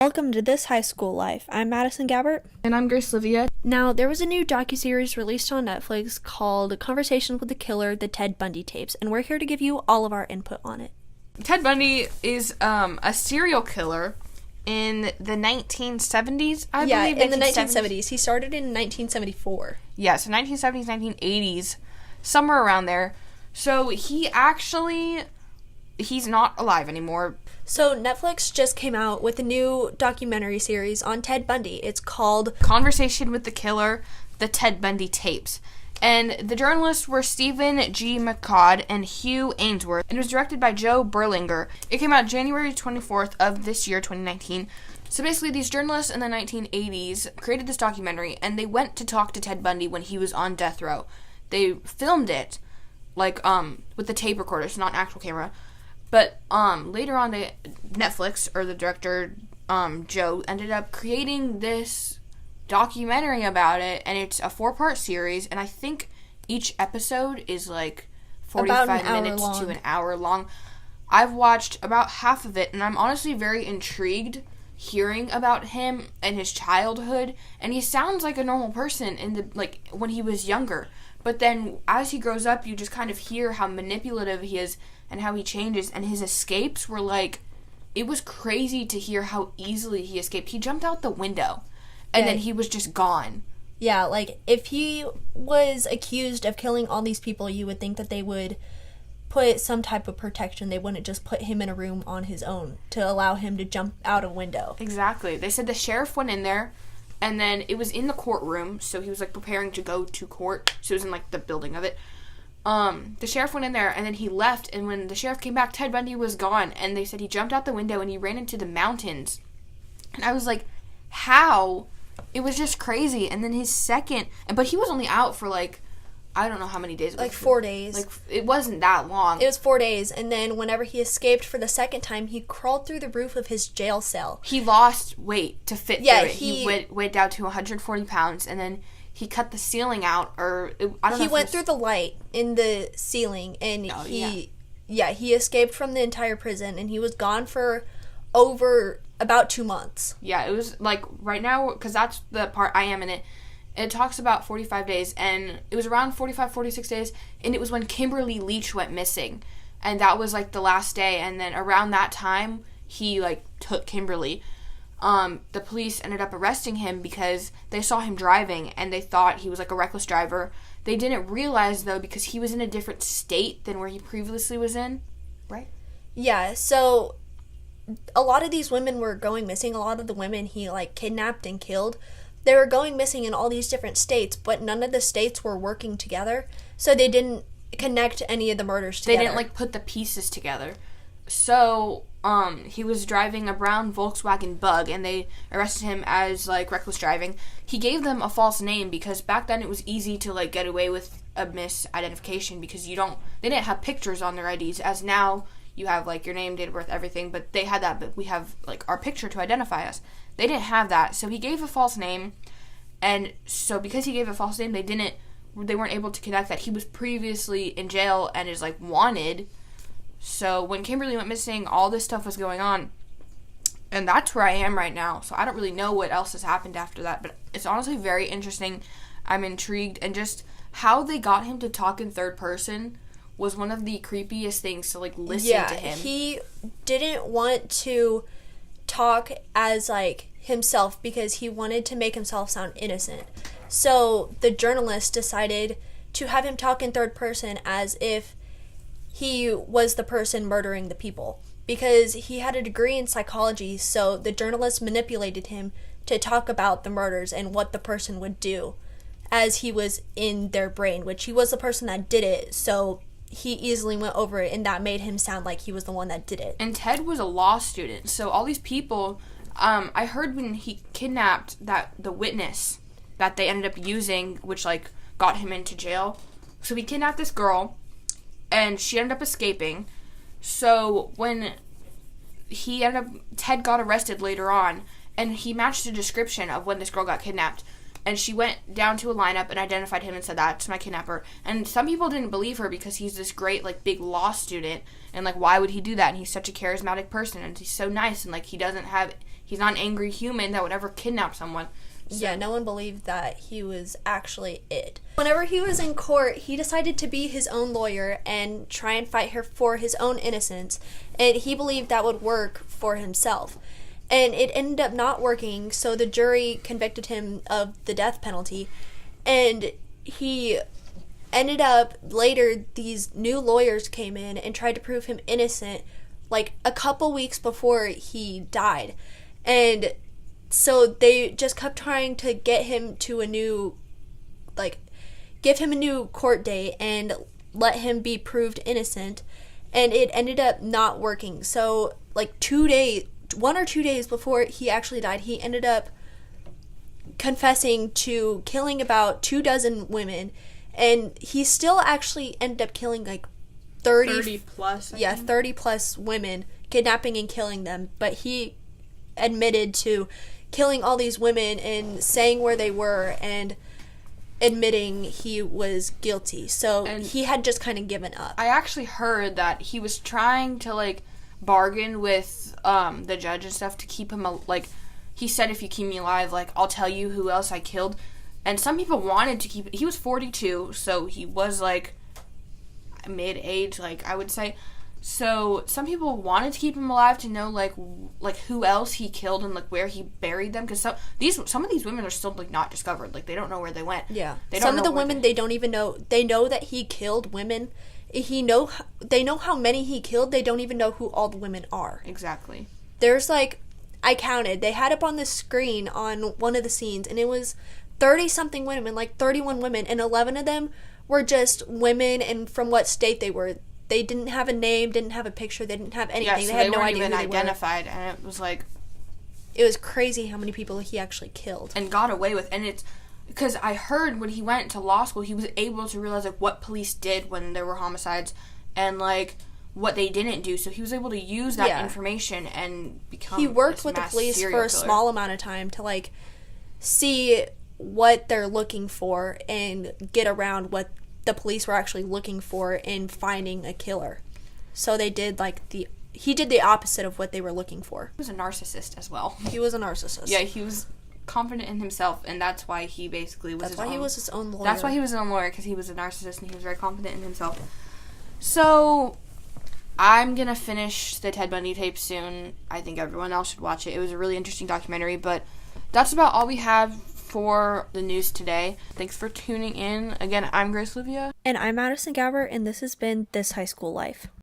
Welcome to This High School Life. I'm Madison Gabbert. And I'm Grace Livia. Now, there was a new docuseries released on Netflix called Conversations with the Killer, the Ted Bundy Tapes, and we're here to give you all of our input on it. Ted Bundy is a serial killer in the 1970s, I believe. Yeah, in the 1970s. He started in 1974. Yeah, so 1970s, 1980s, somewhere around there. So he's not alive anymore. So Netflix just came out with a new documentary series on Ted Bundy. It's called Conversation with the Killer, the Ted Bundy Tapes. And the journalists were Stephen G. McCod and Hugh Ainsworth. And it was directed by Joe Berlinger. It came out January 24th of this year, 2019. So basically, these journalists in the 1980s created this documentary, and they went to talk to Ted Bundy when he was on death row. They filmed it, with the tape recorder, so not an actual camera. But later on, Netflix, or the director, Joe, ended up creating this documentary about it, and it's a 4-part series, and I think each episode is 45 minutes to an hour long. I've watched about half of it, and I'm honestly very intrigued hearing about him and his childhood, and he sounds like a normal person when he was younger. But then, as he grows up, you just kind of hear how manipulative he is and how he changes. And his escapes were it was crazy to hear how easily he escaped. He jumped out the window, and then he was just gone. Yeah, if he was accused of killing all these people, you would think that they would put some type of protection. They wouldn't just put him in a room on his own to allow him to jump out a window. Exactly. They said the sheriff went in there, and then it was in the courtroom, so he was, preparing to go to court. So it was in, the building of it. The sheriff went in there, and then he left, and when the sheriff came back, Ted Bundy was gone, and they said he jumped out the window, and he ran into the mountains. And I was like, how? It was just crazy. And then but he was only out for, I don't know how many days. It was 4 days. It wasn't that long. It was 4 days, and then whenever he escaped for the second time, he crawled through the roof of his jail cell. He lost weight to fit through it. He weighed down to 140 pounds, and then he cut the ceiling out, I don't know. He went through the light in the ceiling, and he escaped from the entire prison, and he was gone for over about 2 months. Yeah, it was, right now, because that's the part I am in it, it talks about 45 days, and it was around 45, 46 days, and it was when Kimberly Leach went missing, and that was, the last day, and then around that time, he, took Kimberly. The police ended up arresting him because they saw him driving, and they thought he was, a reckless driver. They didn't realize, though, because he was in a different state than where he previously was in, right? Yeah, so a lot of these women were going missing. A lot of the women he, kidnapped and killed, they were going missing in all these different states, but none of the states were working together, so they didn't connect any of the murders together. They didn't, put the pieces together. So, he was driving a brown Volkswagen Bug, and they arrested him as, reckless driving. He gave them a false name, because back then it was easy to, get away with a misidentification, because they didn't have pictures on their IDs, as now you have, your name, date of birth, everything, but they had that, but we have, our picture to identify us. They didn't have that, so he gave a false name, and so because he gave a false name, they weren't able to connect that he was previously in jail and is, wanted. So when Kimberly went missing, all this stuff was going on, and that's where I am right now, so I don't really know what else has happened after that, but it's honestly very interesting. I'm intrigued, and just how they got him to talk in third person was one of the creepiest things to, listen to him. He didn't want to talk as himself because he wanted to make himself sound innocent. So the journalist decided to have him talk in third person as if he was the person murdering the people, because he had a degree in psychology. So the journalist manipulated him to talk about the murders and what the person would do as he was in their brain, which he was the person that did it. So he easily went over it, and that made him sound like he was the one that did it. And Ted was a law student, so all these people, I heard when he kidnapped the witness that they ended up using, which, got him into jail. So he kidnapped this girl, and she ended up escaping. So when Ted got arrested later on, and he matched the description of when this girl got kidnapped. And she went down to a lineup and identified him and said, that's my kidnapper. And some people didn't believe her because he's this great, big law student. And, why would he do that? And he's such a charismatic person. And he's so nice. And, he doesn't have he's not an angry human that would ever kidnap someone. So. Yeah, no one believed that he was actually it. Whenever he was in court, he decided to be his own lawyer and try and fight her for his own innocence, and he believed that would work for himself. And it ended up not working, so the jury convicted him of the death penalty, and he ended up, later, these new lawyers came in and tried to prove him innocent, like, a couple weeks before he died. And so they just kept trying to get him to a new, like, give him a new court date and let him be proved innocent. And it ended up not working. So, like, 1 or 2 days before he actually died, he ended up confessing to killing about 24 women. And he still actually ended up killing, like, 30 plus. Yeah, 30 plus women, kidnapping and killing them. But he admitted to killing all these women and saying where they were and admitting he was guilty. So he had just kind of given up. I actually heard that he was trying to, like, bargain with the judge and stuff to keep him, like, he said, if you keep me alive, like, I'll tell you who else I killed. And some people wanted to keep, he was 42, so he was, like, mid-age, like, I would say. So some people wanted to keep him alive to know, like who else he killed and, like, where he buried them, because some of these women are still, like, not discovered. Like, they don't know where they went. Yeah. Some of the women, they don't even know. They know that he killed women. They know how many he killed. They don't even know who all the women are. Exactly. There's, like, I counted. They had up on the screen on one of the scenes, and it was 30-something women, like 31 women, and 11 of them were just women and from what state they were. They didn't have a name, didn't have a picture, they didn't have anything. Yeah, so they had no weren't idea even who they identified, were. and it was like... It was crazy how many people he actually killed. And got away with. And it's... Because I heard when he went to law school, he was able to realize, like, what police did when there were homicides and, like, what they didn't do. So he was able to use that information and become... He worked with the police for a small amount of time to, like, see what they're looking for and get around what the police were actually looking for in finding a killer. So they did, like, he did the opposite of what they were looking for. He was a narcissist as well. He was a narcissist. Yeah, he was confident in himself, and that's why he basically was he was his own lawyer. That's why he was his own lawyer, because he was a narcissist and he was very confident in himself. So, I'm going to finish the Ted Bundy tapes soon. I think everyone else should watch it. It was a really interesting documentary, but that's about all we have for the news today. Thanks for tuning in. Again, I'm Grace Livia. And I'm Madison Gower, and this has been This High School Life.